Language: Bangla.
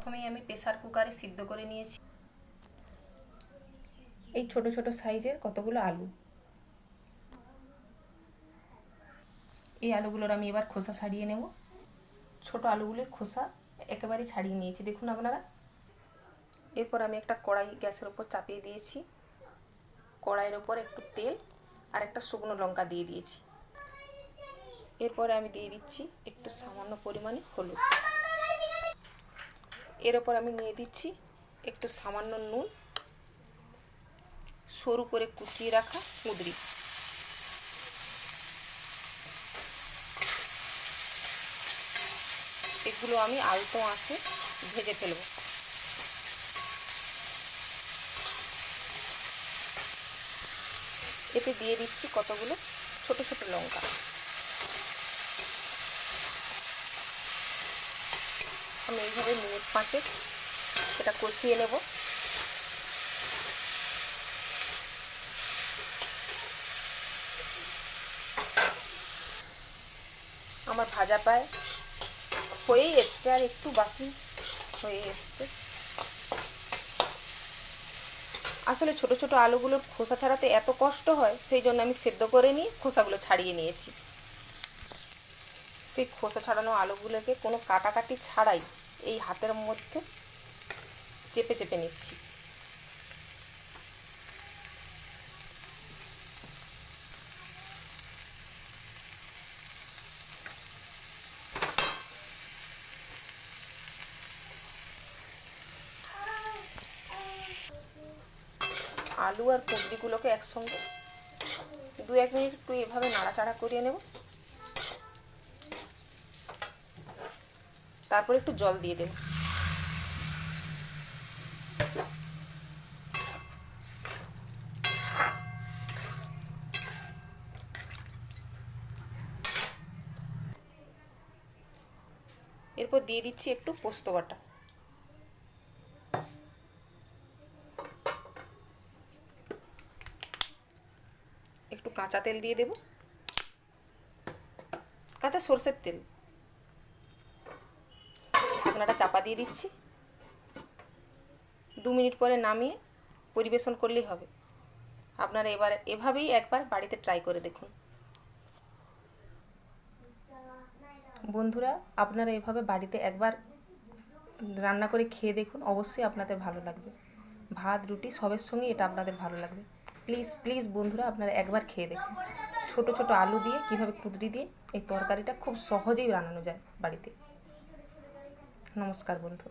প্রথমেই আমি প্রেসার কুকারে সিদ্ধ করে নিয়েছি এই ছোট ছোট সাইজের কতগুলো আলু। এই আলুগুলোর আমি এবার খোসা ছাড়িয়ে নেব। ছোট আলুগুলোর খোসা একেবারে ছাড়িয়ে নিয়েছি, দেখুন আপনারা। এরপর আমি একটা কড়াই গ্যাসের ওপর চাপিয়ে দিয়েছি। কড়াইয়ের ওপর একটু তেল আর একটা শুকনো লঙ্কা দিয়ে দিয়েছি। এরপরে আমি দিয়ে দিচ্ছি একটু সামান্য পরিমাণে হলুদ। এর ওপর আমি নিয়ে দিচ্ছি একটু সামান্য নুন, সরু করে কুচিয়ে রাখা কুঁদরি। এগুলো আমি আলতো আঁচে ভেজে ফেলব। এতে দিয়ে দিচ্ছি কতগুলো ছোট ছোট লঙ্কা। আমি এইভাবে মিনিট 5 এটা কষিয়ে নেব। আমার ভাজা প্রায় হয়েই এসছে, আর একটু বাকি হয়ে এসছে। আসলে ছোট ছোট আলুগুলোর খোসা ছাড়াতে এত কষ্ট হয়, সেই জন্য আমি সেদ্ধ করে নিয়ে খোসাগুলো ছাড়িয়ে নিয়েছি। সেই খোসা ছাড়ানো আলুগুলোকে কোনো কাটাকাটি ছাড়াই এই হাতের মধ্যে চেপে চেপে নিচ্ছি। আলু আর কুঁদরিগুলোকে একসঙ্গে 2-1 মিনিট একটু এভাবে নাড়াচাড়া করিয়ে নেব। তারপর একটু জল দিয়ে দেব। এরপর দিয়ে দিচ্ছি একটু পোস্ত বাটা। একটু কাঁচা তেল দিয়ে দেব, কাঁচা সরষের তেল। ঢাকনাটা চাপা দিয়ে দিচ্ছি। 2 মিনিট পরে নামিয়ে পরিবেশন করলেই হবে। আপনারা এবার এভাবেই একবার বাড়িতে ট্রাই করে দেখুন। বন্ধুরা, আপনারা এভাবে বাড়িতে একবার রান্না করে খেয়ে দেখুন, অবশ্যই আপনাদের ভালো লাগবে। ভাত রুটি সবের সঙ্গে এটা আপনাদের ভালো লাগবে। প্লিজ প্লিজ বন্ধুরা, আপনারা একবার খেয়ে দেখুন। ছোট ছোট আলু দিয়ে কীভাবে কুঁদরি দিয়ে এই তরকারিটা খুব সহজেই বানানো যায় বাড়িতে। নমস্কার বন্ধু।